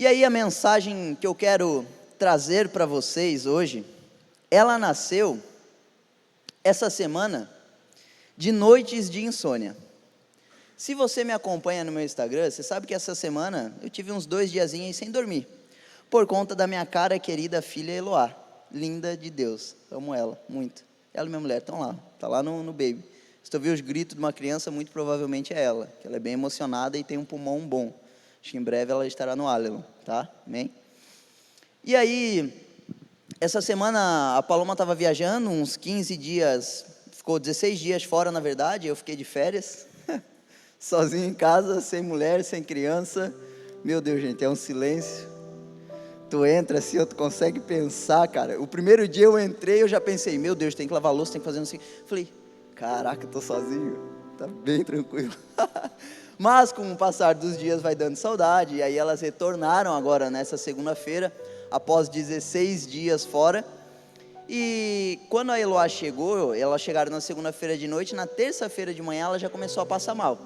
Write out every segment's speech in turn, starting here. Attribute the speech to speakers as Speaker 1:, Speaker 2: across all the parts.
Speaker 1: E aí a mensagem que eu quero trazer para vocês hoje, ela nasceu essa semana de noites de insônia. Se você me acompanha no meu Instagram, você sabe que essa semana eu tive uns 2 diazinhos sem dormir, por conta da minha cara querida filha Eloá, linda de Deus, amo ela muito. Ela e minha mulher estão lá, tá lá no baby. Se tu ouvir os gritos de uma criança, muito provavelmente é ela, que ela é bem emocionada e tem um pulmão bom. Acho que em breve ela estará no Aleluia, tá? Amém? E aí, essa semana a Paloma estava viajando, uns 15 dias, ficou 16 dias fora na verdade, eu fiquei de férias, sozinho em casa, sem mulher, sem criança. Meu Deus, gente, é um silêncio. Tu entra assim, tu consegue pensar, cara. O primeiro dia eu entrei, eu já pensei, meu Deus, tem que lavar louça, tem que fazer assim. Falei, caraca, tô sozinho, tá bem tranquilo. Mas com o passar dos dias vai dando saudade, e aí elas retornaram agora nessa segunda-feira, após 16 dias fora. E quando a Eloá chegou, elas chegaram na segunda-feira de noite, na terça-feira de manhã ela já começou a passar mal.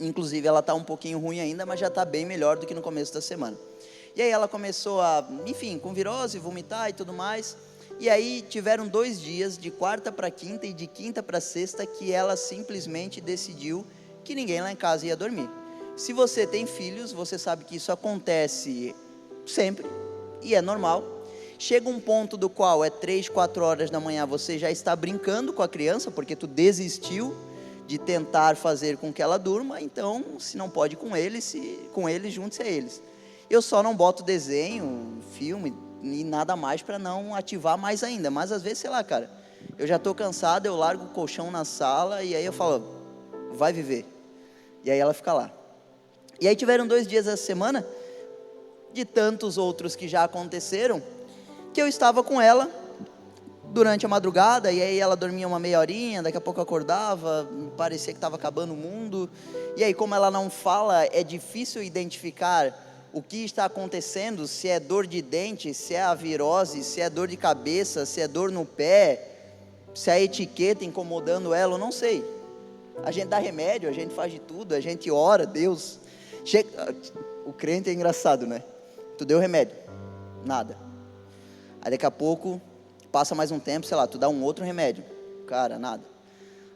Speaker 1: Inclusive ela está um pouquinho ruim ainda, mas já está bem melhor do que no começo da semana. E aí ela começou a, enfim, com virose, vomitar e tudo mais. E aí tiveram 2 dias, de quarta para quinta e de quinta para sexta, que ela simplesmente decidiu que ninguém lá em casa ia dormir. Se você tem filhos, você sabe que isso acontece sempre, e é normal. Chega um ponto do qual é 3, 4 horas da manhã, você já está brincando com a criança, porque tu desistiu de tentar fazer com que ela durma, então, se não pode com eles, junte-se a eles. Eu só não boto desenho, filme, e nada mais para não ativar mais ainda, mas às vezes, sei lá, cara, eu já estou cansado, eu largo o colchão na sala, e aí eu falo, vai viver, e aí ela fica lá. E aí tiveram 2 dias essa semana, de tantos outros que já aconteceram, que eu estava com ela, durante a madrugada, e aí ela dormia uma meia horinha, daqui a pouco eu acordava, parecia que estava acabando o mundo, e aí como ela não fala, é difícil identificar o que está acontecendo, se é dor de dente, se é a virose, se é dor de cabeça, se é dor no pé, se é a etiqueta incomodando ela, eu não sei. A gente dá remédio, a gente faz de tudo, a gente ora, Deus, o crente é engraçado, né? Tu deu remédio, nada, aí daqui a pouco, passa mais um tempo, sei lá, tu dá um outro remédio, cara, nada,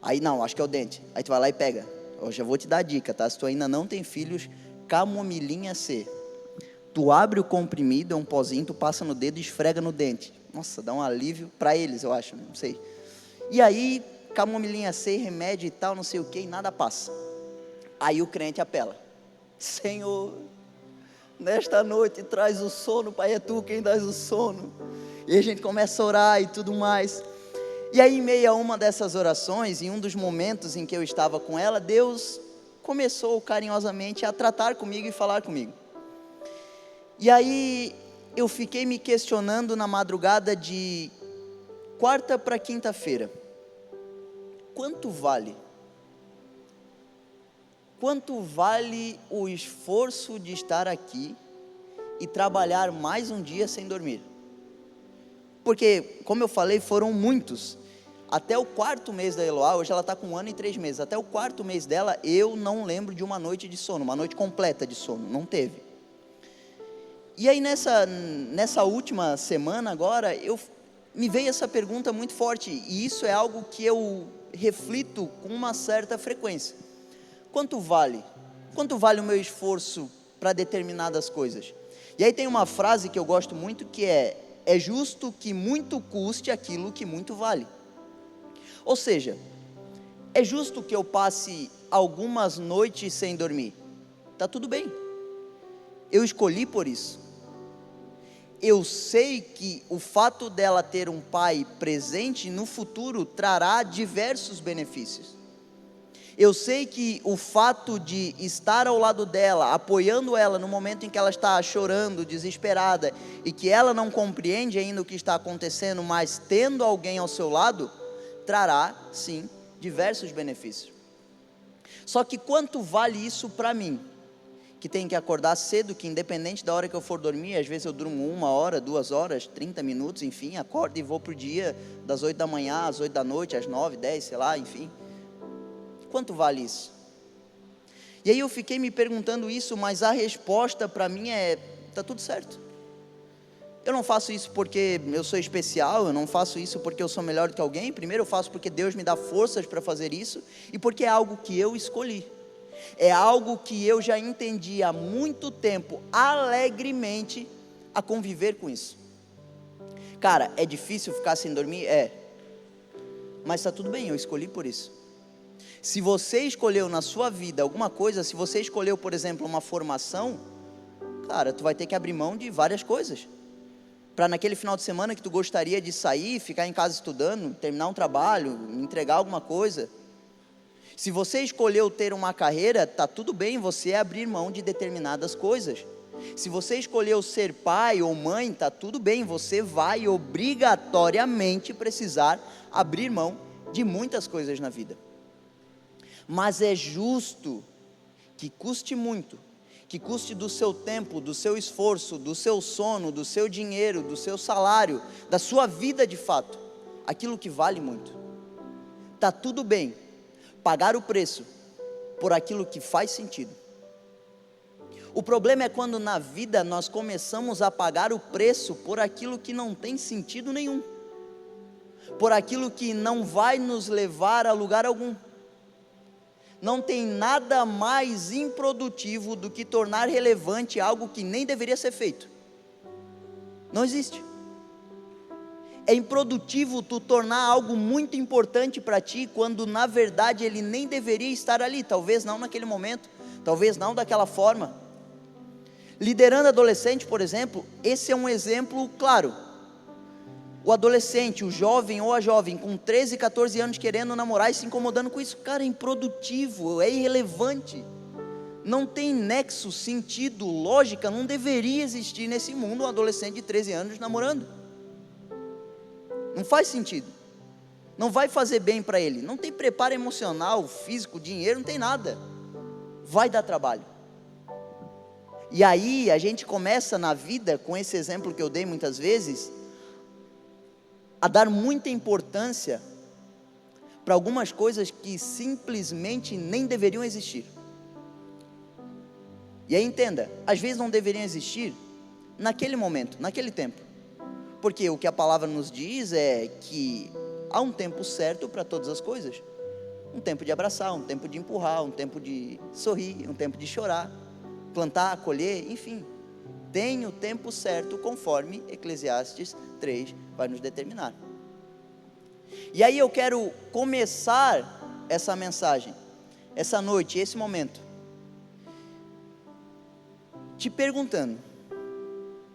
Speaker 1: aí não, acho que é o dente, aí tu vai lá e pega, eu já vou te dar a dica, tá, se tu ainda não tem filhos, camomilinha C, tu abre o comprimido, é um pozinho, tu passa no dedo e esfrega no dente, nossa, dá um alívio, para eles eu acho, não sei, e aí, camomilinha C, remédio e tal, não sei o que, e nada passa, aí o crente apela, Senhor, nesta noite traz o sono, Pai, é Tu quem dás o sono, e a gente começa a orar e tudo mais, e aí em meio a uma dessas orações, em um dos momentos em que eu estava com ela, Deus começou carinhosamente a tratar comigo e falar comigo, e aí eu fiquei me questionando na madrugada de quarta para quinta-feira, quanto vale o esforço de estar aqui e trabalhar mais um dia sem dormir? Porque, como eu falei, foram muitos. Até o 4º mês da Eloá, hoje ela está com 1 ano e 3 meses. Até o 4º mês dela, eu não lembro de uma noite de sono, uma noite completa de sono, não teve. E aí nessa última semana agora, me veio essa pergunta muito forte, e isso é algo que eu reflito com uma certa frequência. Quanto vale o meu esforço para determinadas coisas? E aí tem uma frase que eu gosto muito que é justo que muito custe aquilo que muito vale. Ou seja, é justo que eu passe algumas noites sem dormir, está tudo bem, eu escolhi por isso, eu sei que o fato dela ter um pai presente no futuro trará diversos benefícios, eu sei que o fato de estar ao lado dela, apoiando ela no momento em que ela está chorando, desesperada, e que ela não compreende ainda o que está acontecendo, mas tendo alguém ao seu lado, trará sim diversos benefícios. Só que quanto vale isso para mim, que tem que acordar cedo, que independente da hora que eu for dormir, às vezes eu durmo 1 hora, 2 horas, 30 minutos, enfim, acordo e vou para o dia, das 8 da manhã às 8 da noite, às 9, 10, sei lá, enfim, quanto vale isso? E aí eu fiquei me perguntando isso, mas a resposta para mim é está tudo certo. Eu não faço isso porque eu sou especial, eu não faço isso porque eu sou melhor do que alguém. Primeiro eu faço porque Deus me dá forças para fazer isso e porque é algo que eu escolhi. É algo que eu já entendi há muito tempo, alegremente, a conviver com isso. Cara, é difícil ficar sem dormir? É. Mas está tudo bem, eu escolhi por isso. Se você escolheu na sua vida alguma coisa, se você escolheu, por exemplo, uma formação, cara, tu vai ter que abrir mão de várias coisas. Para naquele final de semana que tu gostaria de sair, ficar em casa estudando, terminar um trabalho, entregar alguma coisa. Se você escolheu ter uma carreira, está tudo bem você abrir mão de determinadas coisas. Se você escolheu ser pai ou mãe, está tudo bem, você vai obrigatoriamente precisar abrir mão de muitas coisas na vida. Mas é justo que custe muito, que custe do seu tempo, do seu esforço, do seu sono, do seu dinheiro, do seu salário, da sua vida de fato, aquilo que vale muito. Está tudo bem pagar o preço por aquilo que faz sentido. O problema é quando na vida nós começamos a pagar o preço por aquilo que não tem sentido nenhum, por aquilo que não vai nos levar a lugar algum. Não tem nada mais improdutivo do que tornar relevante algo que nem deveria ser feito. Não existe. É improdutivo tu tornar algo muito importante para ti, quando na verdade ele nem deveria estar ali, talvez não naquele momento, talvez não daquela forma. Liderando adolescente, por exemplo, esse é um exemplo claro. O adolescente, o jovem ou a jovem com 13, 14 anos querendo namorar e se incomodando com isso, cara, é improdutivo, é irrelevante, não tem nexo, sentido, lógica, não deveria existir nesse mundo um adolescente de 13 anos namorando. Não faz sentido, não vai fazer bem para ele, não tem preparo emocional, físico, dinheiro, não tem nada, vai dar trabalho. E aí a gente começa na vida, com esse exemplo que eu dei muitas vezes, a dar muita importância para algumas coisas que simplesmente nem deveriam existir. E aí entenda, às vezes não deveriam existir naquele momento, naquele tempo, porque o que a palavra nos diz é que há um tempo certo para todas as coisas, um tempo de abraçar, um tempo de empurrar, um tempo de sorrir, um tempo de chorar, plantar, colher, enfim, tem o tempo certo conforme Eclesiastes 3 vai nos determinar. E aí eu quero começar essa mensagem, essa noite, esse momento, te perguntando,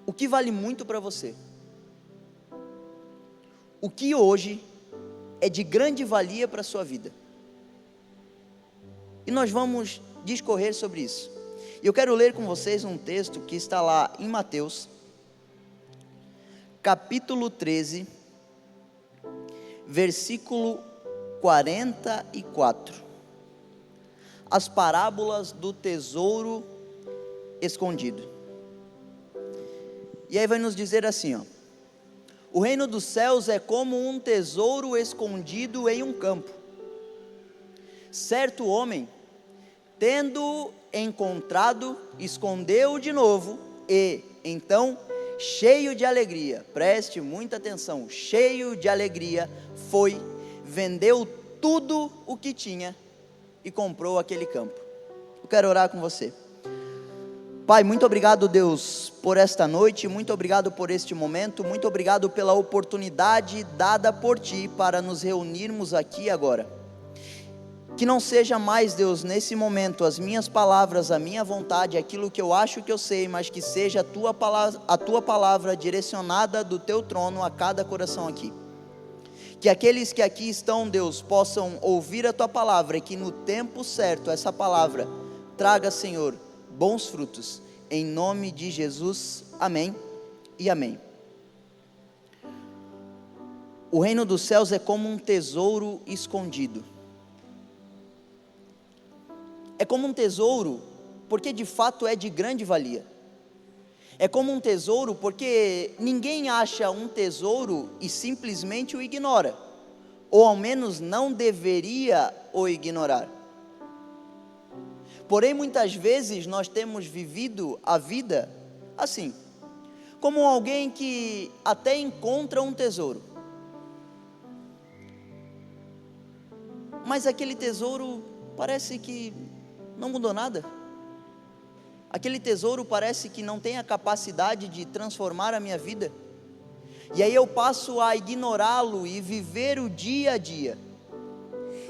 Speaker 1: o que vale muito para você? O que hoje é de grande valia para a sua vida? E nós vamos discorrer sobre isso. E eu quero ler com vocês um texto que está lá em Mateus, capítulo 13, versículo 44. As parábolas do tesouro escondido. E aí vai nos dizer assim, ó: o reino dos céus é como um tesouro escondido em um campo. Certo homem, tendo encontrado, escondeu de novo, e então, cheio de alegria, preste muita atenção, cheio de alegria, foi, vendeu tudo o que tinha e comprou aquele campo. Eu quero orar com você. Pai, muito obrigado, Deus, por esta noite, muito obrigado por este momento, muito obrigado pela oportunidade dada por Ti para nos reunirmos aqui agora. Que não seja mais, Deus, nesse momento, as minhas palavras, a minha vontade, aquilo que eu acho que eu sei, mas que seja a Tua palavra direcionada do Teu trono a cada coração aqui. Que aqueles que aqui estão, Deus, possam ouvir a Tua palavra e que no tempo certo essa palavra traga, Senhor, bons frutos, em nome de Jesus, amém e amém. O reino dos céus é como um tesouro escondido. É como um tesouro, porque de fato é de grande valia. É como um tesouro, porque ninguém acha um tesouro e simplesmente o ignora, ou ao menos não deveria o ignorar. Porém, muitas vezes nós temos vivido a vida assim, como alguém que até encontra um tesouro, mas aquele tesouro parece que não mudou nada. Aquele tesouro parece que não tem a capacidade de transformar a minha vida. E aí eu passo a ignorá-lo e viver o dia a dia.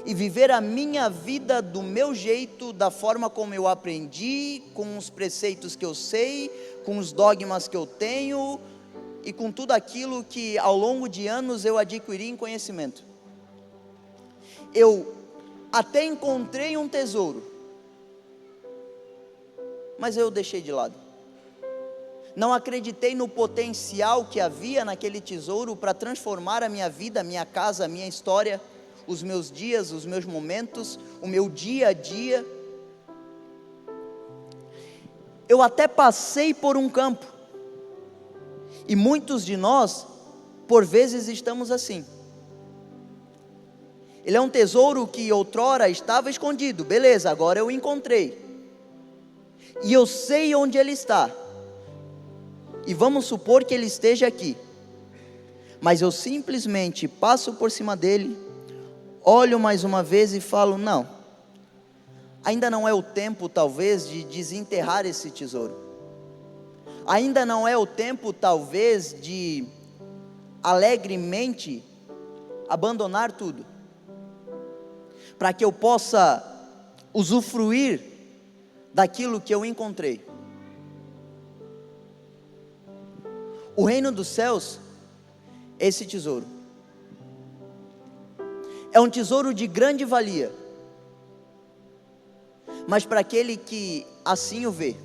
Speaker 1: E viver a minha vida do meu jeito, da forma como eu aprendi, com os preceitos que eu sei, com os dogmas que eu tenho e com tudo aquilo que ao longo de anos eu adquiri em conhecimento. Eu até encontrei um tesouro, mas eu deixei de lado. Não acreditei no potencial que havia naquele tesouro para transformar a minha vida, a minha casa, a minha história, os meus dias, os meus momentos, o meu dia a dia. Eu até passei por um campo, e muitos de nós, por vezes, estamos assim. Ele é um tesouro que outrora estava escondido, beleza, agora eu encontrei, e eu sei onde ele está, e vamos supor que ele esteja aqui, mas eu simplesmente passo por cima dele, olho mais uma vez e falo, não, ainda não é o tempo talvez de desenterrar esse tesouro, ainda não é o tempo talvez de alegremente abandonar tudo, para que eu possa usufruir daquilo que eu encontrei. O reino dos céus é esse tesouro. É um tesouro de grande valia, mas para aquele que assim o vê.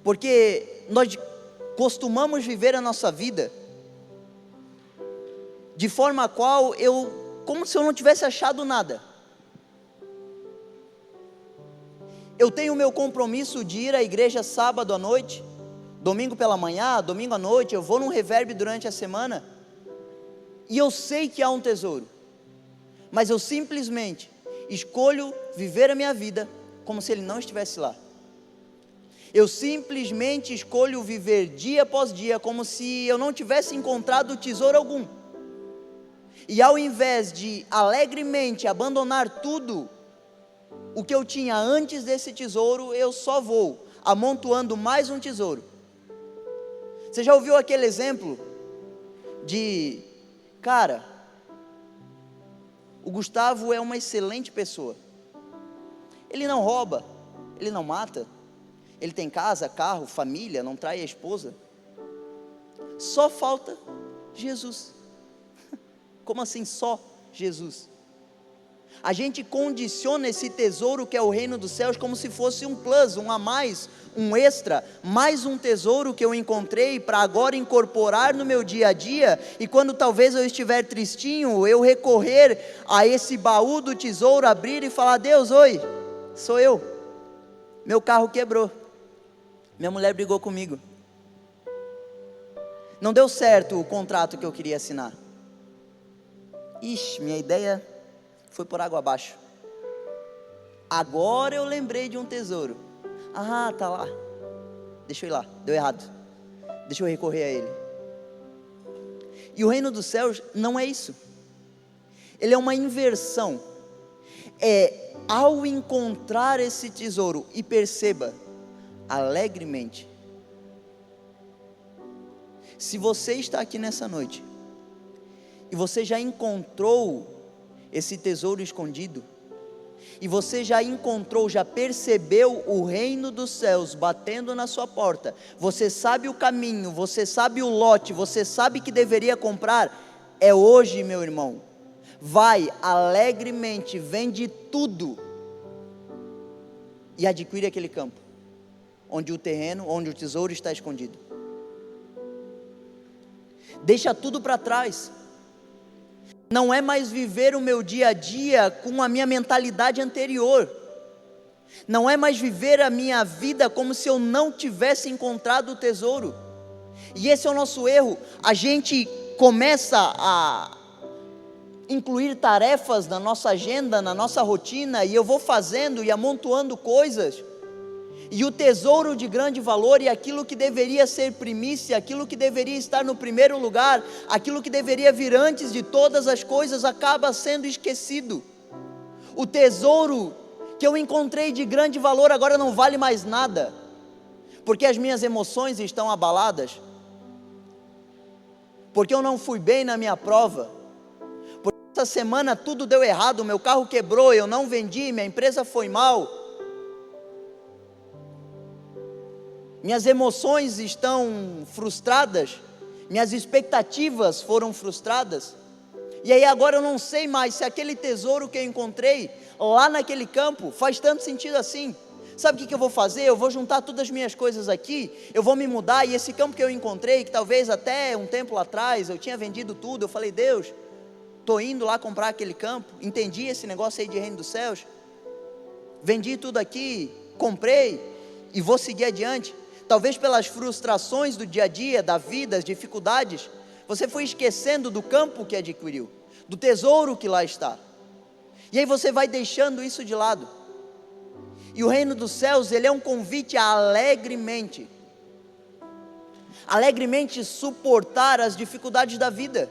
Speaker 1: Porque nós costumamos viver a nossa vida de forma a qual como se eu não tivesse achado nada. Eu tenho o meu compromisso de ir à igreja sábado à noite, domingo pela manhã, domingo à noite, eu vou num reverb durante a semana, e eu sei que há um tesouro, mas eu simplesmente escolho viver a minha vida como se ele não estivesse lá. Eu simplesmente escolho viver dia após dia como se eu não tivesse encontrado tesouro algum. E ao invés de alegremente abandonar tudo o que eu tinha antes desse tesouro, eu só vou amontoando mais um tesouro. Você já ouviu aquele exemplo de, cara, o Gustavo é uma excelente pessoa, ele não rouba, ele não mata, ele tem casa, carro, família, não trai a esposa, só falta Jesus. Como assim só Jesus? A gente condiciona esse tesouro que é o reino dos céus como se fosse um plus, um a mais, um extra, mais um tesouro que eu encontrei para agora incorporar no meu dia a dia, e quando talvez eu estiver tristinho, eu recorrer a esse baú do tesouro, abrir e falar, Deus, oi, sou eu, meu carro quebrou, minha mulher brigou comigo, não deu certo o contrato que eu queria assinar, ixi, minha ideia foi por água abaixo, agora eu lembrei de um tesouro, tá lá, deixa eu ir lá, deu errado, deixa eu recorrer a ele. E o reino dos céus não é isso, ele é uma inversão, ao encontrar esse tesouro, e perceba, alegremente, se você está aqui nessa noite, e você já encontrou esse tesouro escondido, e você já encontrou, já percebeu o reino dos céus batendo na sua porta, você sabe o caminho, você sabe o lote, você sabe que deveria comprar, é hoje, meu irmão, vai alegremente, vende tudo, e adquire aquele campo, onde o terreno, onde o tesouro está escondido, deixa tudo para trás, não é mais viver o meu dia a dia com a minha mentalidade anterior, não é mais viver a minha vida como se eu não tivesse encontrado o tesouro, e esse é o nosso erro, a gente começa a incluir tarefas na nossa agenda, na nossa rotina, e eu vou fazendo e amontoando coisas, E o tesouro de grande valor e aquilo que deveria ser primícia, aquilo que deveria estar no primeiro lugar, aquilo que deveria vir antes de todas as coisas, acaba sendo esquecido. O tesouro que eu encontrei de grande valor agora não vale mais nada, porque as minhas emoções estão abaladas, porque eu não fui bem na minha prova, porque essa semana tudo deu errado, meu carro quebrou, eu não vendi, minha empresa foi mal, minhas emoções estão frustradas, minhas expectativas foram frustradas, e aí agora eu não sei mais se aquele tesouro que eu encontrei lá naquele campo faz tanto sentido assim. Sabe o que eu vou fazer? Eu vou juntar todas as minhas coisas aqui, eu vou me mudar, e esse campo que eu encontrei, que talvez até um tempo atrás eu tinha vendido tudo, eu falei, Deus, estou indo lá comprar aquele campo, entendi esse negócio aí de reino dos céus, vendi tudo aqui, comprei, e vou seguir adiante. Talvez pelas frustrações do dia a dia, da vida, as dificuldades, você foi esquecendo do campo que adquiriu, do tesouro que lá está, e aí você vai deixando isso de lado. E o reino dos céus, ele é um convite a alegremente suportar as dificuldades da vida,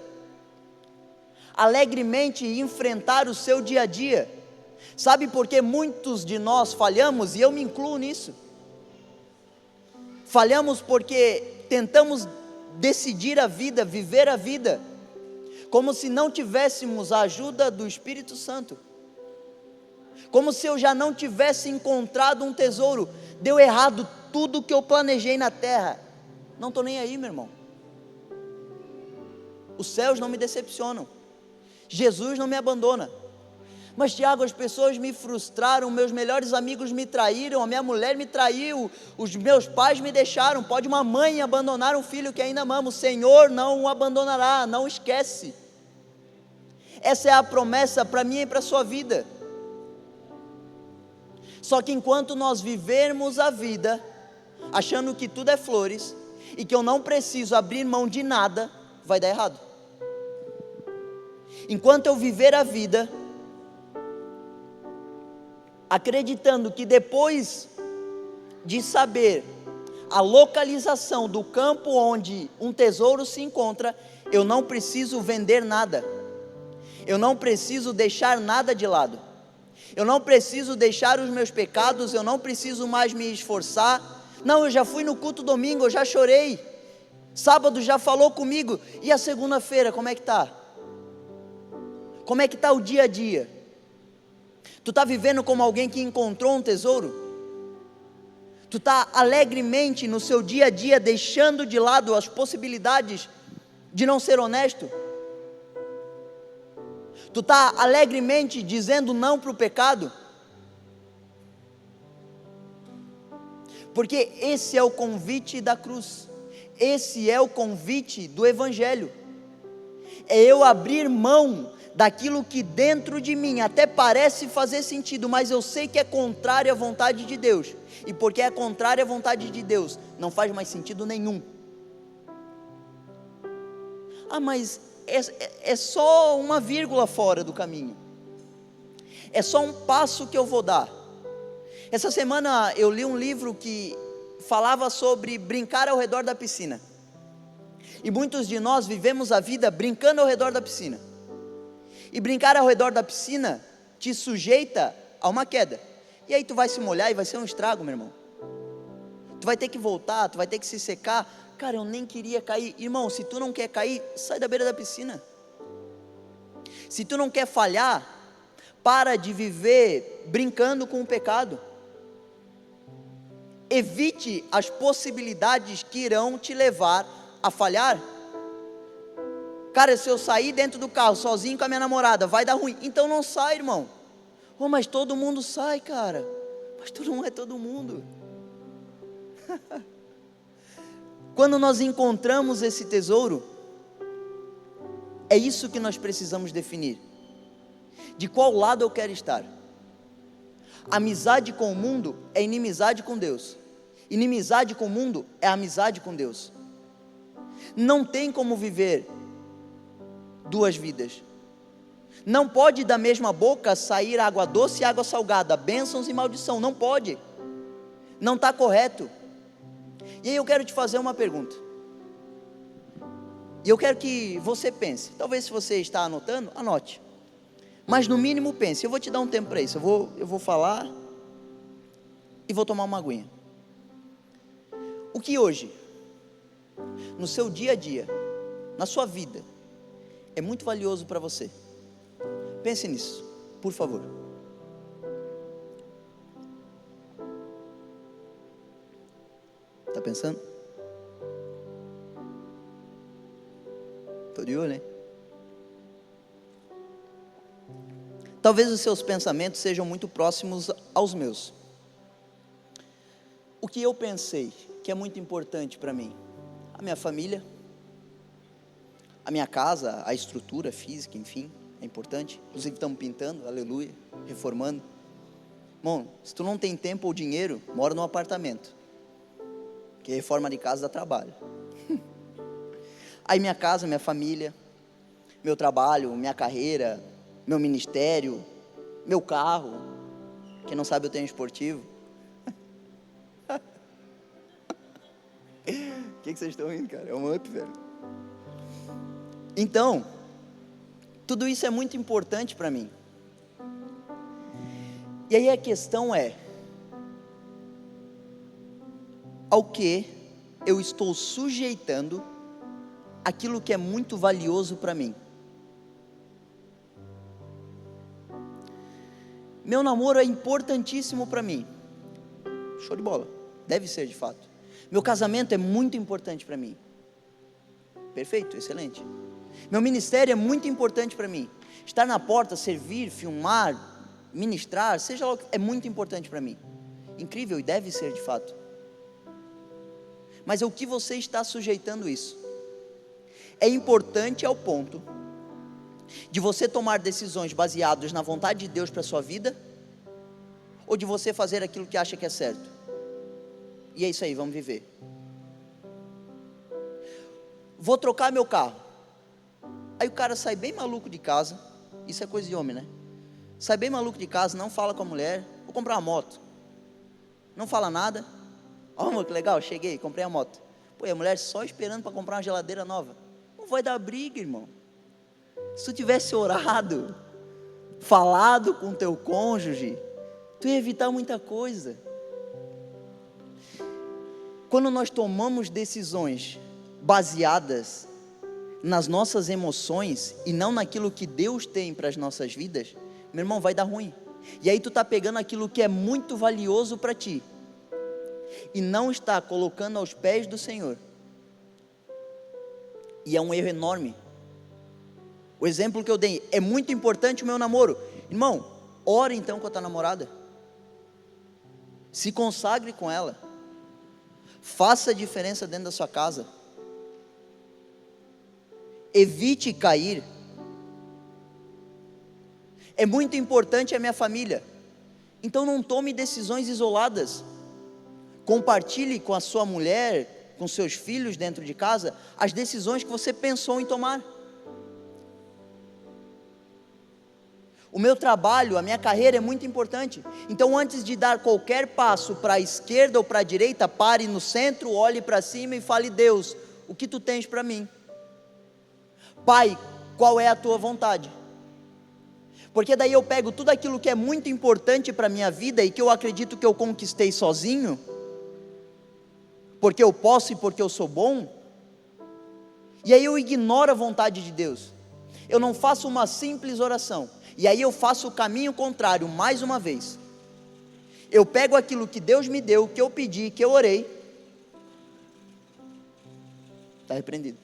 Speaker 1: alegremente enfrentar o seu dia a dia. Sabe por que muitos de nós falhamos, e eu me incluo nisso? Falhamos porque tentamos decidir a vida, viver a vida, como se não tivéssemos a ajuda do Espírito Santo, como se eu já não tivesse encontrado um tesouro. Deu errado tudo que eu planejei na terra, não estou nem aí, meu irmão. Os céus não me decepcionam, Jesus não me abandona. Mas Tiago, as pessoas me frustraram, meus melhores amigos me traíram, a minha mulher me traiu, os meus pais me deixaram. Pode uma mãe abandonar um filho que ainda ama? O Senhor não o abandonará, não esquece. Essa é a promessa para mim e para a sua vida. Só que enquanto nós vivermos a vida achando que tudo é flores e que eu não preciso abrir mão de nada, vai dar errado. Enquanto eu viver a vida acreditando que depois de saber a localização do campo onde um tesouro se encontra, eu não preciso vender nada, eu não preciso deixar nada de lado, eu não preciso deixar os meus pecados, eu não preciso mais me esforçar. Não, eu já fui no culto domingo, eu já chorei, sábado já falou comigo, e a segunda-feira como é que está? Como é que está o dia a dia? Tu está vivendo como alguém que encontrou um tesouro? Tu está alegremente no seu dia a dia deixando de lado as possibilidades de não ser honesto? Tu está alegremente dizendo não para o pecado? Porque esse é o convite da cruz, esse é o convite do Evangelho, é eu abrir mão daquilo que dentro de mim até parece fazer sentido, mas eu sei que é contrário à vontade de Deus, e porque é contrário à vontade de Deus, não faz mais sentido nenhum. Ah, mas é só uma vírgula fora do caminho, é só um passo que eu vou dar. Essa semana eu li um livro que falava sobre brincar ao redor da piscina, e muitos de nós vivemos a vida brincando ao redor da piscina, e brincar ao redor da piscina te sujeita a uma queda, e aí tu vai se molhar e vai ser um estrago, meu irmão. Tu vai ter que voltar, tu vai ter que se secar. Cara, eu nem queria cair. Irmão, se tu não quer cair, sai da beira da piscina. Se tu não quer falhar, para de viver brincando com o pecado. Evite as possibilidades que irão te levar a falhar. Cara, se eu sair dentro do carro sozinho com a minha namorada, vai dar ruim. Então não sai, irmão. Oh, mas todo mundo sai, cara. Mas tu não é todo mundo. Quando nós encontramos esse tesouro, é isso que nós precisamos definir. De qual lado eu quero estar? Amizade com o mundo é inimizade com Deus. Inimizade com o mundo é amizade com Deus. Não tem como viver duas vidas. Não pode da mesma boca sair água doce e água salgada, bênçãos e maldição, não pode. não está correto. E aí eu quero te fazer uma pergunta, e eu quero que você pense, talvez se você está anotando, anote, mas no mínimo pense. Eu vou te dar um tempo para isso, eu vou falar e vou tomar uma aguinha. O que hoje, no seu dia a dia, na sua vida, é muito valioso para você? Pense nisso, por favor. Está pensando? Estou de olho, hein? Talvez os seus pensamentos sejam muito próximos aos meus. O que eu pensei que é muito importante para mim? A minha família, a minha casa, a estrutura física, enfim, é importante. Inclusive estamos pintando, aleluia, reformando. Bom, se tu não tem tempo ou dinheiro, mora num apartamento, que reforma de casa dá trabalho. Aí minha casa, minha família, meu trabalho, minha carreira, meu ministério, meu carro. Quem não sabe, eu tenho esportivo. O que vocês estão rindo, cara? É um up, velho. Então, tudo isso é muito importante para mim. E aí a questão é: ao que eu estou sujeitando aquilo que é muito valioso para mim? Meu namoro é importantíssimo para mim. Show de bola. Deve ser de fato. Meu casamento é muito importante para mim. Perfeito, excelente. Meu ministério é muito importante para mim. Estar na porta, servir, filmar, ministrar, seja lá o que, é muito importante para mim. Incrível, e deve ser de fato. Mas é o que você está sujeitando isso? É importante ao ponto de você tomar decisões baseadas na vontade de Deus para a sua vida, ou de você fazer aquilo que acha que é certo? E é isso aí, vamos viver. Vou trocar meu carro. Aí o cara sai bem maluco de casa. Isso é coisa de homem, né? Sai bem maluco de casa, não fala com a mulher. Vou comprar uma moto. Não fala nada. Ó, amor, que legal, cheguei, comprei a moto. Pô, e a mulher só esperando para comprar uma geladeira nova. Não vai dar briga, irmão. Se tu tivesse orado, falado com teu cônjuge, tu ia evitar muita coisa. Quando nós tomamos decisões baseadas nas nossas emoções e não naquilo que Deus tem para as nossas vidas, meu irmão, vai dar ruim. E aí tu está pegando aquilo que é muito valioso para ti e não está colocando aos pés do Senhor. E é um erro enorme. O exemplo que eu dei, é muito importante o meu namoro. Irmão, ore então com a tua namorada. Se consagre com ela. Faça a diferença dentro da sua casa. Evite cair. É muito importante a minha família. Então não tome decisões isoladas. Compartilhe com a sua mulher, com seus filhos dentro de casa, as decisões que você pensou em tomar. O meu trabalho, a minha carreira é muito importante. Então antes de dar qualquer passo para a esquerda ou para a direita, pare no centro, olhe para cima e fale: Deus, o que tu tens para mim? Pai, qual é a tua vontade? Porque daí eu pego tudo aquilo que é muito importante para a minha vida e que eu acredito que eu conquistei sozinho, porque eu posso e porque eu sou bom, e aí eu ignoro a vontade de Deus. Eu não faço uma simples oração, e aí eu faço o caminho contrário mais uma vez. Eu pego aquilo que Deus me deu, que eu pedi, que eu orei. Está repreendido.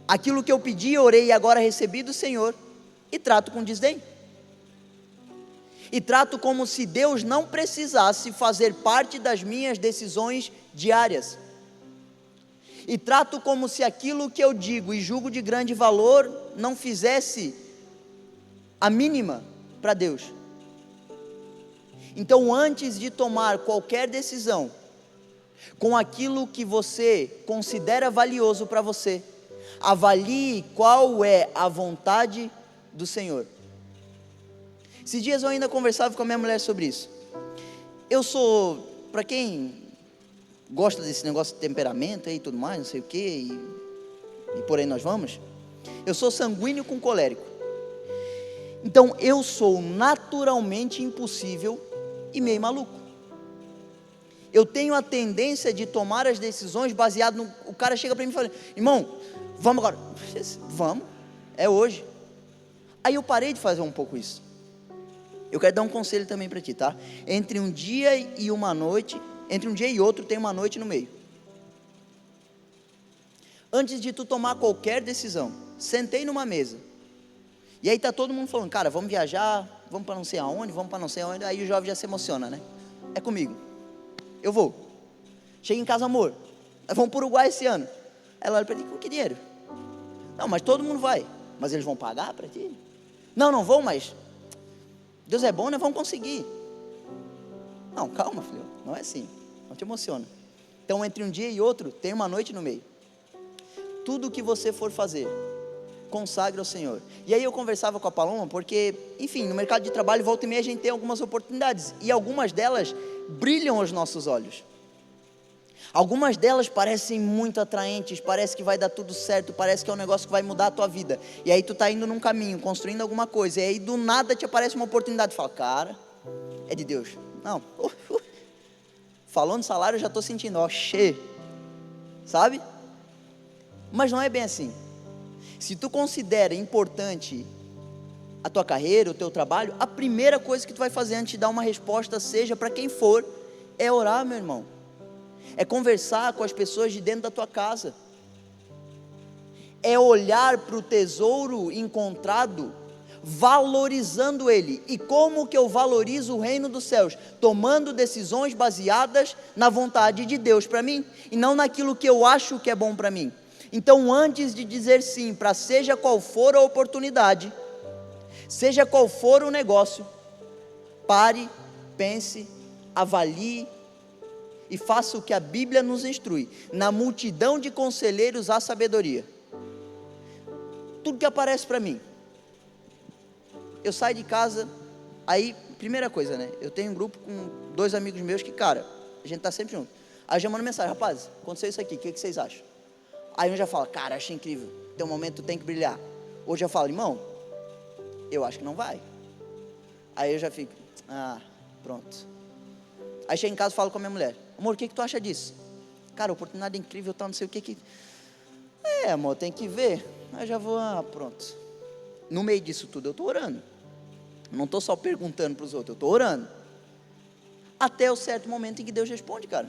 Speaker 1: Aquilo que eu pedi, orei e agora recebi do Senhor, e trato com desdém. E trato como se Deus não precisasse fazer parte das minhas decisões diárias. E trato como se aquilo que eu digo e julgo de grande valor não fizesse a mínima para Deus. Então, antes de tomar qualquer decisão com aquilo que você considera valioso para você, avalie qual é a vontade do Senhor. Esses dias eu ainda conversava com a minha mulher sobre isso. Eu sou, para quem gosta desse negócio de temperamento e tudo mais, não sei o que, e por aí nós vamos, eu sou sanguíneo com colérico. Então eu sou naturalmente impossível e meio maluco. Eu tenho a tendência de tomar as decisões baseado no... O cara chega para mim e fala: irmão, vamos agora. Vamos, é hoje. Aí eu parei de fazer um pouco isso. Eu quero dar um conselho também para ti, tá? Entre um dia e uma noite, entre um dia e outro tem uma noite no meio. Antes de tu tomar qualquer decisão, sentei numa mesa, e aí tá todo mundo falando: cara, vamos viajar, vamos para não sei aonde, vamos para não sei aonde. Aí o jovem já se emociona, né? É comigo, eu vou. Chega em casa: amor, nós vamos para o Uruguai esse ano. Ela olha para ti: com que dinheiro? Não, mas todo mundo vai. Mas eles vão pagar para ti? Não vão, mas Deus é bom, nós vamos conseguir. Não, calma, filho, não é assim, não te emociona. Então entre um dia e outro tem uma noite no meio. Tudo que você for fazer, consagre ao Senhor. E aí eu conversava com a Paloma, porque, enfim, no mercado de trabalho, volta e meia, a gente tem algumas oportunidades, e algumas delas brilham aos nossos olhos. Algumas delas parecem muito atraentes, parece que vai dar tudo certo, parece que é um negócio que vai mudar a tua vida. E aí tu está indo num caminho, construindo alguma coisa, e aí do nada te aparece uma oportunidade, tu fala: cara, é de Deus. Não, falando salário eu já estou sentindo, sabe? Mas não é bem assim. Se tu considera importante a tua carreira, o teu trabalho, a primeira coisa que tu vai fazer antes de dar uma resposta, seja para quem for, é orar, meu irmão. É conversar com as pessoas de dentro da tua casa. É olhar para o tesouro encontrado, valorizando ele. E como que eu valorizo o reino dos céus? Tomando decisões baseadas na vontade de Deus para mim, e não naquilo que eu acho que é bom para mim. Então, antes de dizer sim para seja qual for a oportunidade, seja qual for o negócio, pare, pense, avalie e faça o que a Bíblia nos instrui: na multidão de conselheiros há sabedoria. Tudo que aparece para mim, eu saio de casa, aí, primeira coisa, né? Eu tenho um grupo com 2 amigos meus que, cara, a gente está sempre junto. Aí já mando mensagem: rapaz, aconteceu isso aqui, o que vocês acham? Aí um já fala: cara, achei incrível, teu momento tem que brilhar. Hoje eu falo: irmão, eu acho que não vai. Aí eu já fico: pronto. Aí chego em casa e falo com a minha mulher: amor, o que tu acha disso? Cara, oportunidade incrível, tal, não sei o que. Amor, tem que ver. Aí eu já vou: pronto. No meio disso tudo eu estou orando. Não estou só perguntando para os outros, eu estou orando. Até o certo momento em que Deus responde, cara.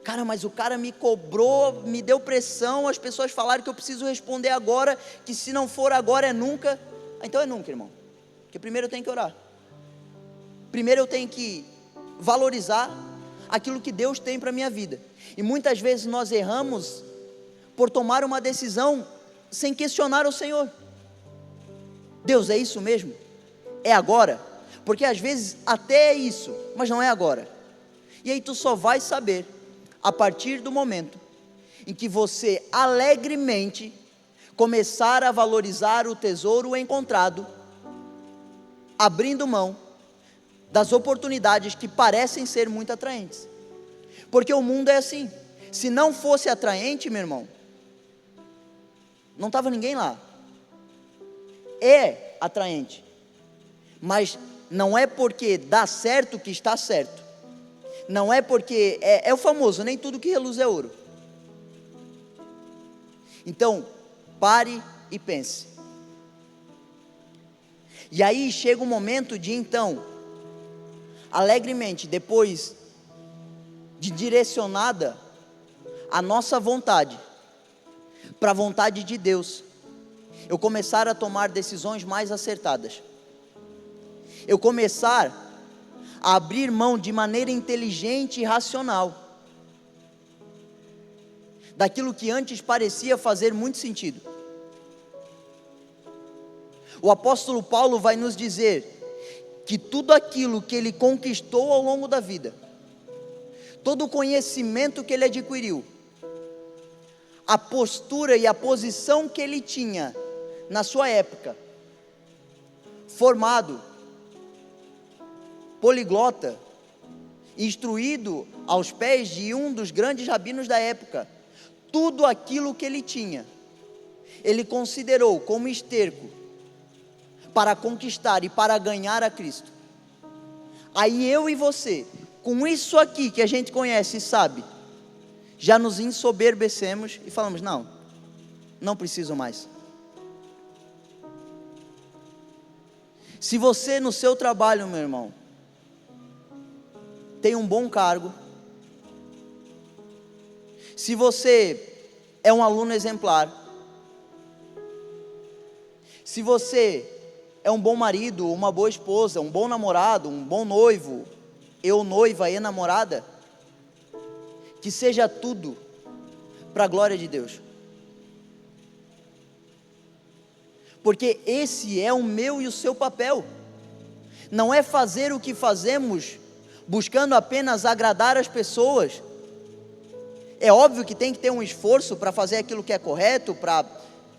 Speaker 1: Cara, mas o cara me cobrou, me deu pressão, as pessoas falaram que eu preciso responder agora, que se não for agora é nunca. Então é nunca, irmão. Porque primeiro eu tenho que orar. Primeiro eu tenho que valorizar aquilo que Deus tem para a minha vida. E muitas vezes nós erramos por tomar uma decisão sem questionar o Senhor. Deus, é isso mesmo? É agora? Porque às vezes até é isso, mas não é agora. E aí tu só vai saber a partir do momento em que você alegremente começar a valorizar o tesouro encontrado, abrindo mão das oportunidades que parecem ser muito atraentes. Porque o mundo é assim. Se não fosse atraente, meu irmão, não estava ninguém lá. É atraente, mas não é porque dá certo que está certo. Não é porque, é o famoso, nem tudo que reluz é ouro. Então, pare e pense. E aí chega o momento de então, alegremente, depois de direcionada a nossa vontade para a vontade de Deus, eu começar a tomar decisões mais acertadas. Eu começar a abrir mão de maneira inteligente e racional daquilo que antes parecia fazer muito sentido. O apóstolo Paulo vai nos dizer que tudo aquilo que ele conquistou ao longo da vida, todo o conhecimento que ele adquiriu, a postura e a posição que ele tinha na sua época, formado, poliglota, instruído aos pés de um dos grandes rabinos da época. Tudo aquilo que ele tinha, ele considerou como esterco para conquistar e para ganhar a Cristo. Aí eu e você, com isso aqui que a gente conhece e sabe, já nos ensoberbecemos e falamos: não preciso mais. Se você no seu trabalho, meu irmão, tem um bom cargo, se você é um aluno exemplar, se você é um bom marido, uma boa esposa, um bom namorado, um bom noivo, noiva e namorada, que seja tudo para a glória de Deus. Porque esse é o meu e o seu papel. Não é fazer o que fazemos buscando apenas agradar as pessoas. É óbvio que tem que ter um esforço para fazer aquilo que é correto, para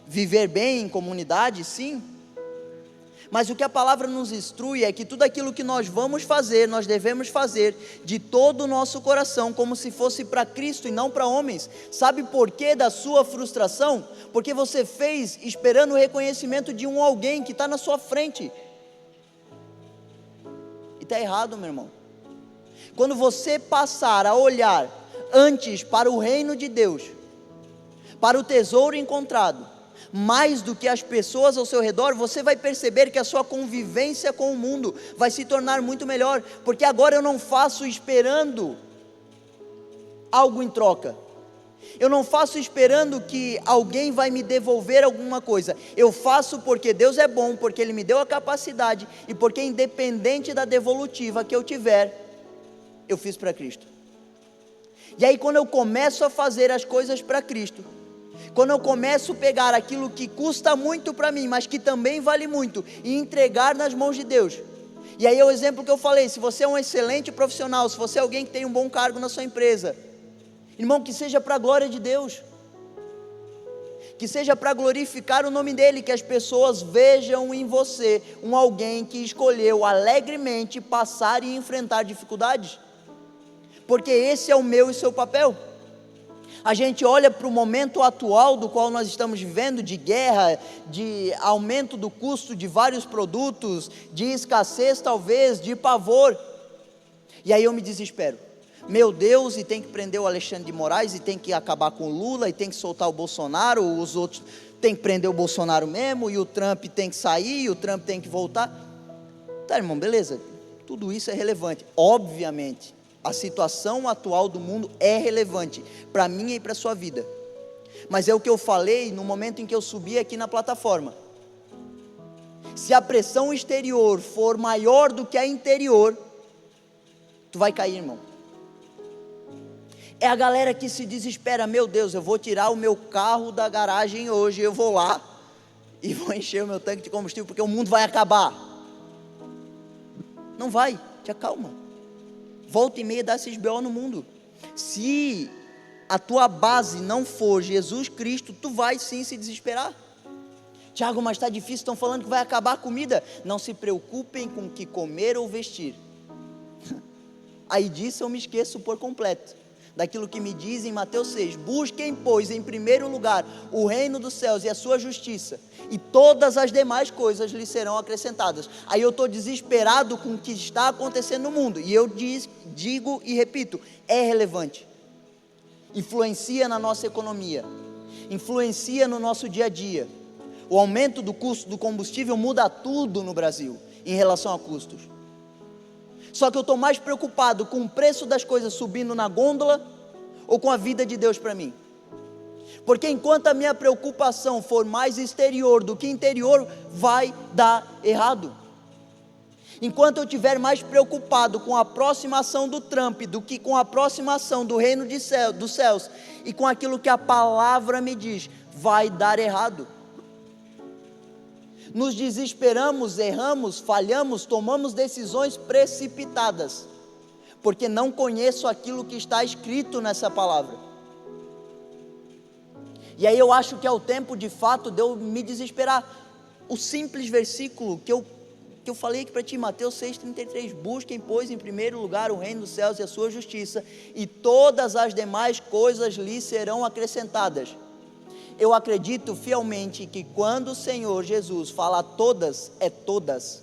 Speaker 1: viver bem em comunidade, sim. Mas o que a palavra nos instrui é que tudo aquilo que nós vamos fazer, nós devemos fazer de todo o nosso coração, como se fosse para Cristo e não para homens. Sabe por quê da sua frustração? Porque você fez esperando o reconhecimento de alguém que está na sua frente. E está errado, meu irmão. Quando você passar a olhar antes para o reino de Deus, para o tesouro encontrado, mais do que as pessoas ao seu redor, você vai perceber que a sua convivência com o mundo vai se tornar muito melhor, porque agora eu não faço esperando algo em troca, eu não faço esperando que alguém vai me devolver alguma coisa, eu faço porque Deus é bom, porque Ele me deu a capacidade, e porque independente da devolutiva que eu tiver, eu fiz para Cristo. E aí quando eu começo a fazer as coisas para Cristo, quando eu começo a pegar aquilo que custa muito para mim, mas que também vale muito, e entregar nas mãos de Deus. E aí é o exemplo que eu falei: se você é um excelente profissional, se você é alguém que tem um bom cargo na sua empresa, irmão, que seja para a glória de Deus, que seja para glorificar o nome dEle, que as pessoas vejam em você alguém que escolheu alegremente passar e enfrentar dificuldades, porque esse é o meu e seu papel. A gente olha para o momento atual do qual nós estamos vivendo, de guerra, de aumento do custo de vários produtos, de escassez talvez, de pavor, e aí eu me desespero. Meu Deus, e tem que prender o Alexandre de Moraes, e tem que acabar com o Lula, e tem que soltar o Bolsonaro, os outros tem que prender o Bolsonaro mesmo, e o Trump tem que sair, e o Trump tem que voltar. Tá, irmão, beleza, tudo isso é relevante, obviamente. A situação atual do mundo é relevante para mim e para a sua vida, mas é o que eu falei no momento em que eu subi aqui na plataforma: se a pressão exterior for maior do que a interior, tu vai cair, irmão. É a galera que se desespera: meu Deus, eu vou tirar o meu carro da garagem hoje, eu vou lá e vou encher o meu tanque de combustível porque o mundo vai acabar. Não vai, te acalma. Volta e meia dá esses BO no mundo. Se a tua base não for Jesus Cristo, tu vai sim se desesperar. Tiago, mas está difícil, estão falando que vai acabar a comida. Não se preocupem com o que comer ou vestir. Aí disso eu me esqueço por completo, daquilo que me diz em Mateus 6, busquem pois em primeiro lugar o reino dos céus e a sua justiça, e todas as demais coisas lhe serão acrescentadas. Aí eu estou desesperado com o que está acontecendo no mundo, e eu digo e repito, é relevante, influencia na nossa economia, influencia no nosso dia a dia. O aumento do custo do combustível muda tudo no Brasil, em relação a custos. Só que eu estou mais preocupado com o preço das coisas subindo na gôndola, ou com a vida de Deus para mim? Porque enquanto a minha preocupação for mais exterior do que interior, vai dar errado. Enquanto eu estiver mais preocupado com a aproximação do Trump do que com a aproximação do reino dos céus, e com aquilo que a palavra me diz, vai dar errado. Nos desesperamos, erramos, falhamos, tomamos decisões precipitadas, porque não conheço aquilo que está escrito nessa palavra. E aí eu acho que é o tempo de fato de eu me desesperar. O simples versículo que eu que eu falei aqui para ti, Mateus 6,33, busquem, pois, em primeiro lugar o reino dos céus e a sua justiça, e todas as demais coisas lhes serão acrescentadas. Eu acredito fielmente que quando o Senhor Jesus fala todas, é todas.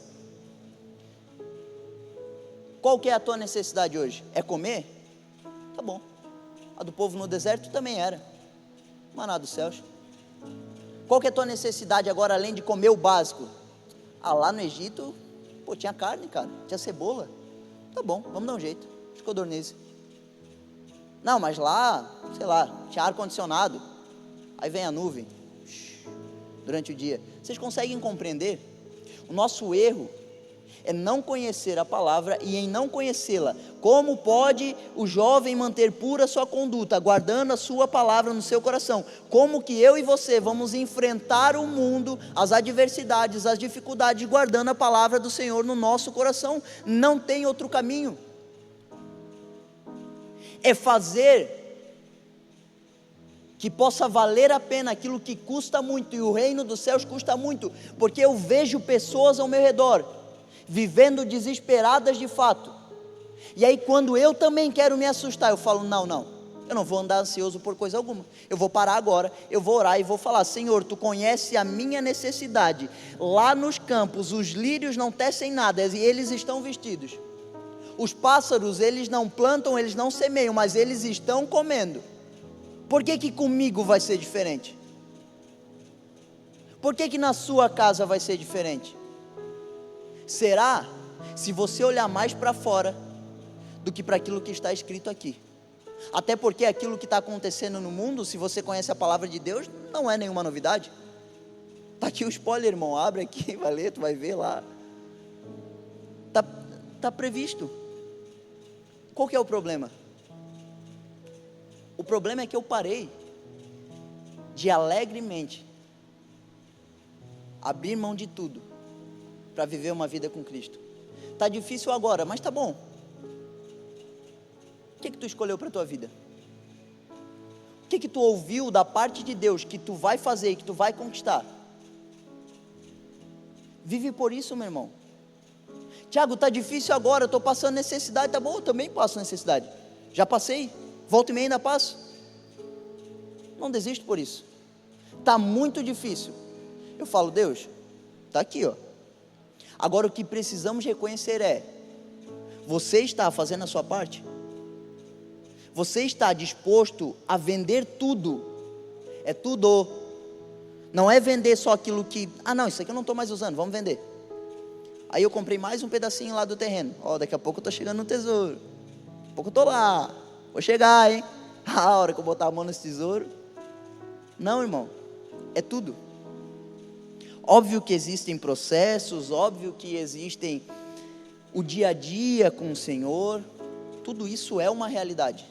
Speaker 1: Qual que é a tua necessidade hoje? É comer? Tá bom. A do povo no deserto também era. Maná dos céus. Qual que é a tua necessidade agora, além de comer o básico? Lá no Egito, tinha carne, cara, tinha cebola. Tá bom, vamos dar um jeito. As codornizes. Não, mas lá, sei lá, tinha ar-condicionado. Aí vem a nuvem durante o dia. Vocês conseguem compreender? O nosso erro é não conhecer a palavra, e em não conhecê-la, como pode o jovem manter pura sua conduta, guardando a sua palavra no seu coração? Como que eu e você vamos enfrentar o mundo, as adversidades, as dificuldades, guardando a palavra do Senhor no nosso coração? Não tem outro caminho. É fazer que possa valer a pena aquilo que custa muito, e o reino dos céus custa muito, porque eu vejo pessoas ao meu redor vivendo desesperadas de fato, e aí quando eu também quero me assustar, eu falo, não, eu não vou andar ansioso por coisa alguma, eu vou parar agora, eu vou orar e vou falar, Senhor, Tu conhece a minha necessidade. Lá nos campos, os lírios não tecem nada, e eles estão vestidos. Os pássaros, eles não plantam, eles não semeiam, mas eles estão comendo. Por que comigo vai ser diferente? Por que na sua casa vai ser diferente? Será se você olhar mais para fora do que para aquilo que está escrito aqui? Até porque aquilo que está acontecendo no mundo, se você conhece a palavra de Deus, não é nenhuma novidade. Está aqui o spoiler, irmão, abre aqui, vai ler, tu vai ver lá. Está previsto. Qual que é o problema? O problema é que eu parei de alegremente abrir mão de tudo para viver uma vida com Cristo. Está difícil agora, mas está bom. O que tu escolheu para a tua vida? O que tu ouviu da parte de Deus que tu vai fazer e que tu vai conquistar? Vive por isso, meu irmão. Tiago, está difícil agora, eu estou passando necessidade. Tá bom, eu também passo necessidade. Já passei, volta e meia ainda passo. Não desisto por isso. Está muito difícil. Eu falo, Deus, está aqui, ó. Agora o que precisamos reconhecer é: você está fazendo a sua parte? Você está disposto a vender tudo? É tudo. Não é vender só aquilo que, não, isso aqui eu não estou mais usando, vamos vender. Aí eu comprei mais um pedacinho lá do terreno. Daqui a pouco eu estou chegando no tesouro. Daqui a pouco eu estou lá. Vou chegar, hein? A hora que eu botar a mão nesse tesouro. Não, irmão. É tudo. Óbvio que existem processos, óbvio que existem o dia a dia com o Senhor, tudo isso é uma realidade,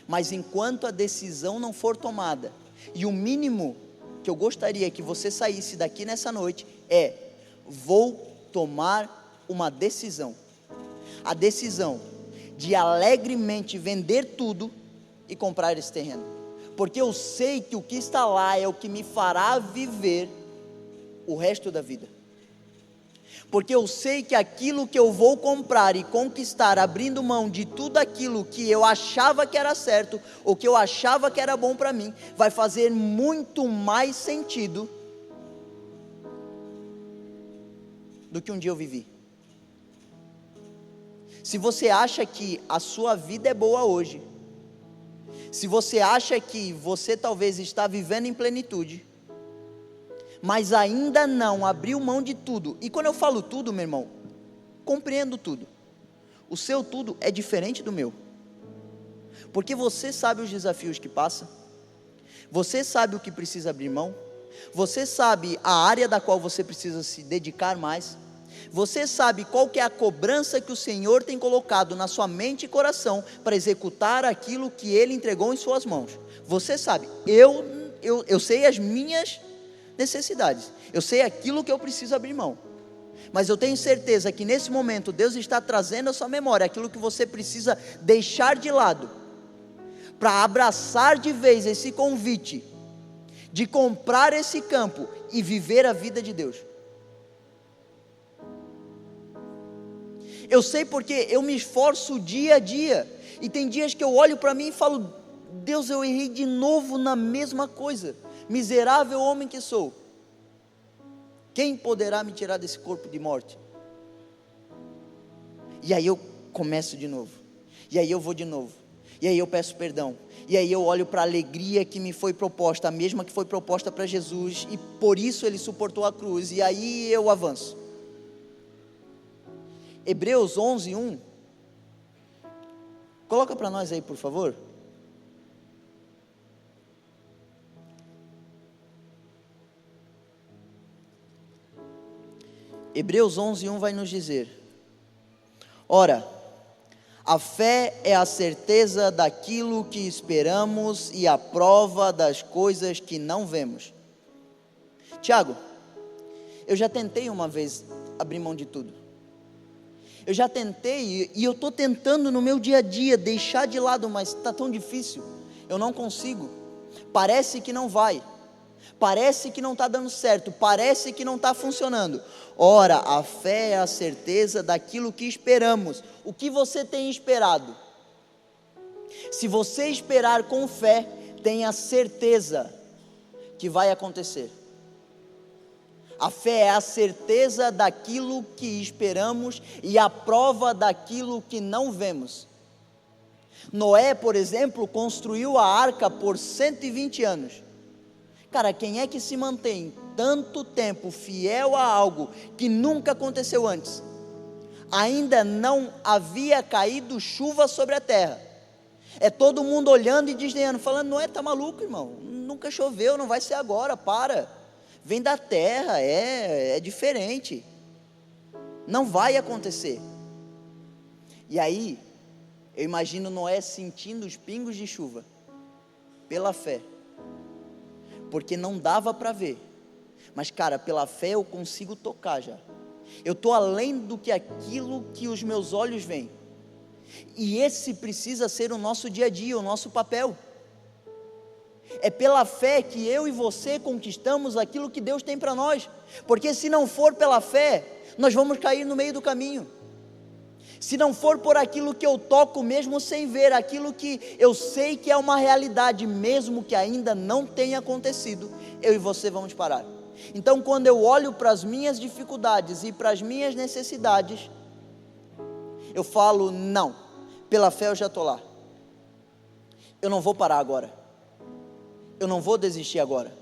Speaker 1: mas enquanto a decisão não for tomada, e o mínimo que eu gostaria que você saísse daqui nessa noite é: vou tomar uma decisão, a decisão de alegremente vender tudo e comprar esse terreno, porque eu sei que o que está lá é o que me fará viver o resto da vida, porque eu sei que aquilo que eu vou comprar e conquistar, abrindo mão de tudo aquilo que eu achava que era certo, ou que eu achava que era bom para mim, vai fazer muito mais sentido do que um dia eu vivi. Se você acha que a sua vida é boa hoje, se você acha que você talvez está vivendo em plenitude, mas ainda não abriu mão de tudo, e quando eu falo tudo, meu irmão, compreendo tudo, o seu tudo é diferente do meu, porque você sabe os desafios que passa, você sabe o que precisa abrir mão, você sabe a área da qual você precisa se dedicar mais, você sabe qual que é a cobrança que o Senhor tem colocado na sua mente e coração, para executar aquilo que Ele entregou em suas mãos. Você sabe, eu sei as minhas necessidades, eu sei aquilo que eu preciso abrir mão, mas eu tenho certeza que nesse momento Deus está trazendo à sua memória aquilo que você precisa deixar de lado, para abraçar de vez esse convite, de comprar esse campo e viver a vida de Deus. Eu sei porque eu me esforço dia a dia. E tem dias que eu olho para mim e falo: Deus, eu errei de novo na mesma coisa. Miserável homem que sou. Quem poderá me tirar desse corpo de morte? E aí eu começo de novo. E aí eu vou de novo. E aí eu peço perdão. E aí eu olho para a alegria que me foi proposta, a mesma que foi proposta para Jesus, e por isso ele suportou a cruz, e aí eu avanço. Hebreus 11, 1. Coloca para nós aí, por favor. Hebreus 11, 1 vai nos dizer: ora, a fé é a certeza daquilo que esperamos e a prova das coisas que não vemos. Tiago, eu já tentei uma vez abrir mão de tudo. Eu já tentei e eu estou tentando no meu dia a dia deixar de lado, mas está tão difícil, eu não consigo. Parece que não vai, parece que não está dando certo, parece que não está funcionando. Ora, a fé é a certeza daquilo que esperamos. O que você tem esperado? Se você esperar com fé, tenha certeza que vai acontecer. A fé é a certeza daquilo que esperamos e a prova daquilo que não vemos. Noé, por exemplo, construiu a arca por 120 anos. Cara, quem é que se mantém tanto tempo fiel a algo que nunca aconteceu antes? Ainda não havia caído chuva sobre a terra. É todo mundo olhando e desdenhando, falando: Noé, tá maluco, irmão? Nunca choveu, não vai ser agora, para. Vem da terra, é diferente. Não vai acontecer. E aí, eu imagino Noé sentindo os pingos de chuva, pela fé. Porque não dava para ver. Mas cara, pela fé eu consigo tocar já. Eu estou além do que aquilo que os meus olhos veem. E esse precisa ser o nosso dia a dia, o nosso papel. É pela fé que eu e você conquistamos aquilo que Deus tem para nós. Porque se não for pela fé, nós vamos cair no meio do caminho. Se não for por aquilo que eu toco mesmo sem ver, aquilo que eu sei que é uma realidade, mesmo que ainda não tenha acontecido, eu e você vamos parar. Então quando eu olho para as minhas dificuldades e para as minhas necessidades, eu falo: não, pela fé eu já estou lá. Eu não vou parar agora. Eu não vou desistir agora.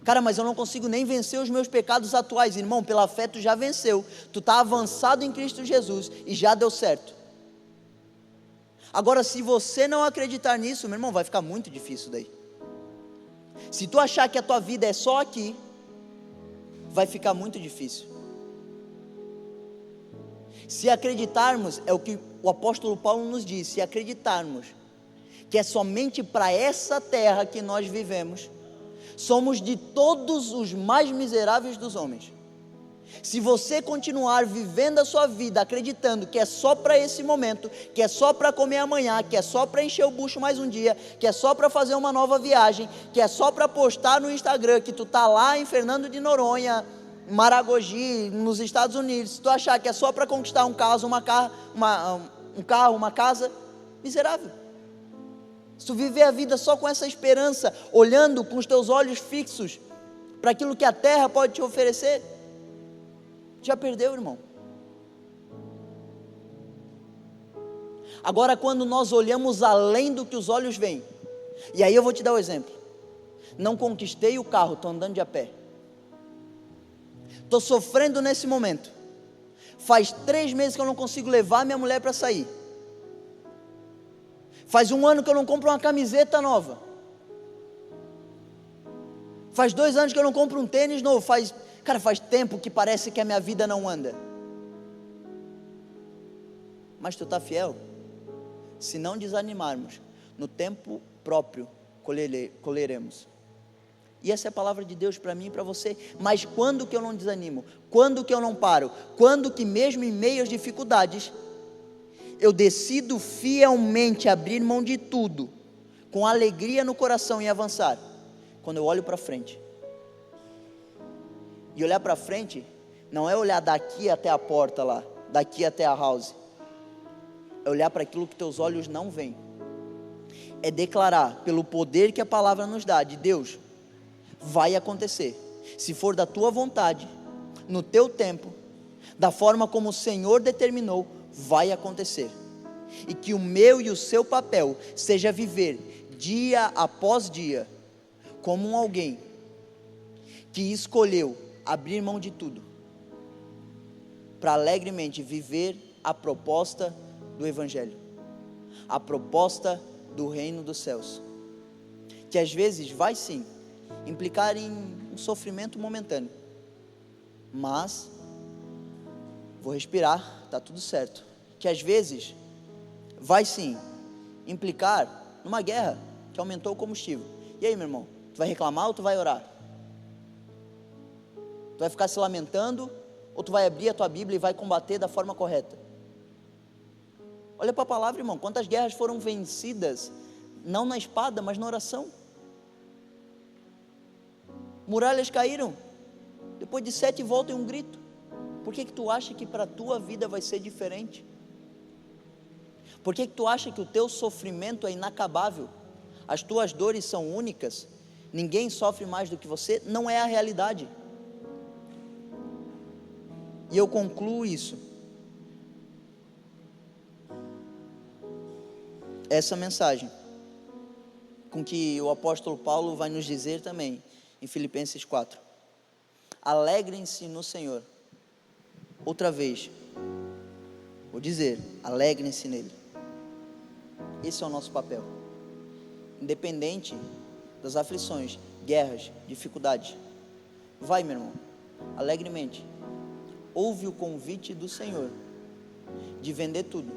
Speaker 1: Cara, mas eu não consigo nem vencer os meus pecados atuais. Irmão, pela fé tu já venceu. Tu está avançado em Cristo Jesus e já deu certo. Agora, se você não acreditar nisso, meu irmão, vai ficar muito difícil daí. Se tu achar que a tua vida é só aqui, vai ficar muito difícil. Se acreditarmos, é o que o apóstolo Paulo nos diz, se acreditarmos que é somente para essa terra que nós vivemos, somos de todos os mais miseráveis dos homens. Se você continuar vivendo a sua vida acreditando que é só para esse momento, que é só para comer amanhã, que é só para encher o bucho mais um dia, que é só para fazer uma nova viagem, que é só para postar no Instagram que tu tá lá em Fernando de Noronha, Maragogi, nos Estados Unidos, se tu achar que é só para conquistar um carro, uma casa, miserável. Se tu viver a vida só com essa esperança, olhando com os teus olhos fixos para aquilo que a terra pode te oferecer, já perdeu, irmão. Agora, quando nós olhamos além do que os olhos veem, e aí eu vou te dar o exemplo. Não conquistei o carro, estou andando de a pé. Estou sofrendo nesse momento. Faz 3 meses que eu não consigo levar minha mulher para sair. Faz 1 ano que eu não compro uma camiseta nova. Faz 2 anos que eu não compro um tênis novo. Faz tempo que parece que a minha vida não anda. Mas tu está fiel? Se não desanimarmos, no tempo próprio colheremos. E essa é a palavra de Deus para mim e para você. Mas quando que eu não desanimo? Quando que eu não paro? Quando que mesmo em meio às dificuldades, eu decido fielmente abrir mão de tudo, com alegria no coração e avançar? Quando eu olho para frente. E olhar para frente não é olhar daqui até a porta lá, daqui até a house, é olhar para aquilo que teus olhos não veem, é declarar pelo poder que a palavra nos dá, de Deus, vai acontecer, se for da tua vontade, no teu tempo, da forma como o Senhor determinou, vai acontecer, e que o meu e o seu papel seja viver dia após dia, como um alguém que escolheu abrir mão de tudo, para alegremente viver a proposta do Evangelho, a proposta do reino dos céus, que às vezes vai sim, implicar em um sofrimento momentâneo, mas, vou respirar, está tudo certo, que às vezes vai sim, implicar numa guerra, que aumentou o combustível. E aí, meu irmão, tu vai reclamar ou tu vai orar? Tu vai ficar se lamentando, ou tu vai abrir a tua Bíblia e vai combater da forma correta? Olha para a palavra, irmão, quantas guerras foram vencidas, não na espada, mas na oração. Muralhas caíram, depois de 7 voltas e um grito. Por que tu acha que para a tua vida vai ser diferente? Por que tu acha que o teu sofrimento é inacabável? As tuas dores são únicas, ninguém sofre mais do que você? Não é a realidade. E eu concluo isso, essa mensagem, com que o apóstolo Paulo vai nos dizer também, em Filipenses 4, alegrem-se no Senhor. Outra vez, vou dizer, alegrem-se nele. Esse é o nosso papel, independente das aflições, guerras, dificuldades. Vai, meu irmão, alegremente, ouve o convite do Senhor, de vender tudo,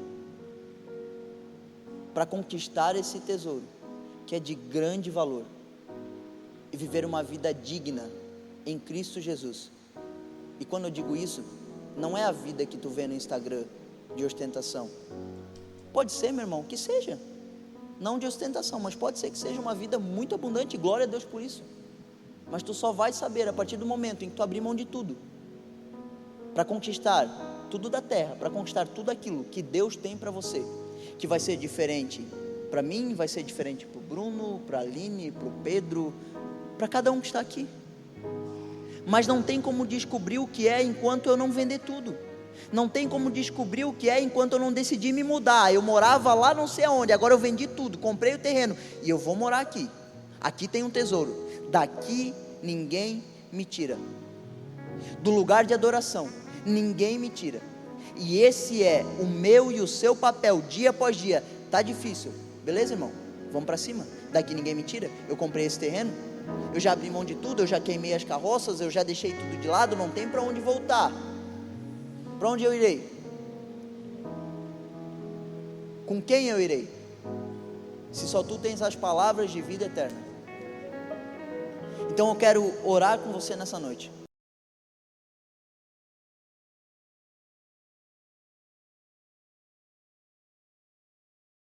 Speaker 1: para conquistar esse tesouro, que é de grande valor, e viver uma vida digna, em Cristo Jesus. E quando eu digo isso, não é a vida que tu vê no Instagram, de ostentação. Pode ser, meu irmão, que seja, não de ostentação, mas pode ser que seja uma vida muito abundante, glória a Deus por isso. Mas tu só vai saber a partir do momento em que tu abrir mão de tudo, para conquistar tudo da terra, para conquistar tudo aquilo que Deus tem para você, que vai ser diferente para mim, vai ser diferente para o Bruno, para a Aline, para o Pedro, para cada um que está aqui. Mas não tem como descobrir o que é enquanto eu não vender tudo. Não tem como descobrir o que é enquanto eu não decidi me mudar. Eu morava lá não sei aonde, agora eu vendi tudo, comprei o terreno e eu vou morar aqui. Aqui tem um tesouro, daqui ninguém me tira. Do lugar de adoração, ninguém me tira. E esse é o meu e o seu papel, dia após dia. Tá difícil, beleza, irmão? Vamos para cima, daqui ninguém me tira. Eu comprei esse terreno, eu já abri mão de tudo, eu já queimei as carroças, eu já deixei tudo de lado, não tem para onde voltar. Para onde eu irei? Com quem eu irei? Se só tu tens as palavras de vida eterna. Então eu quero orar com você nessa noite.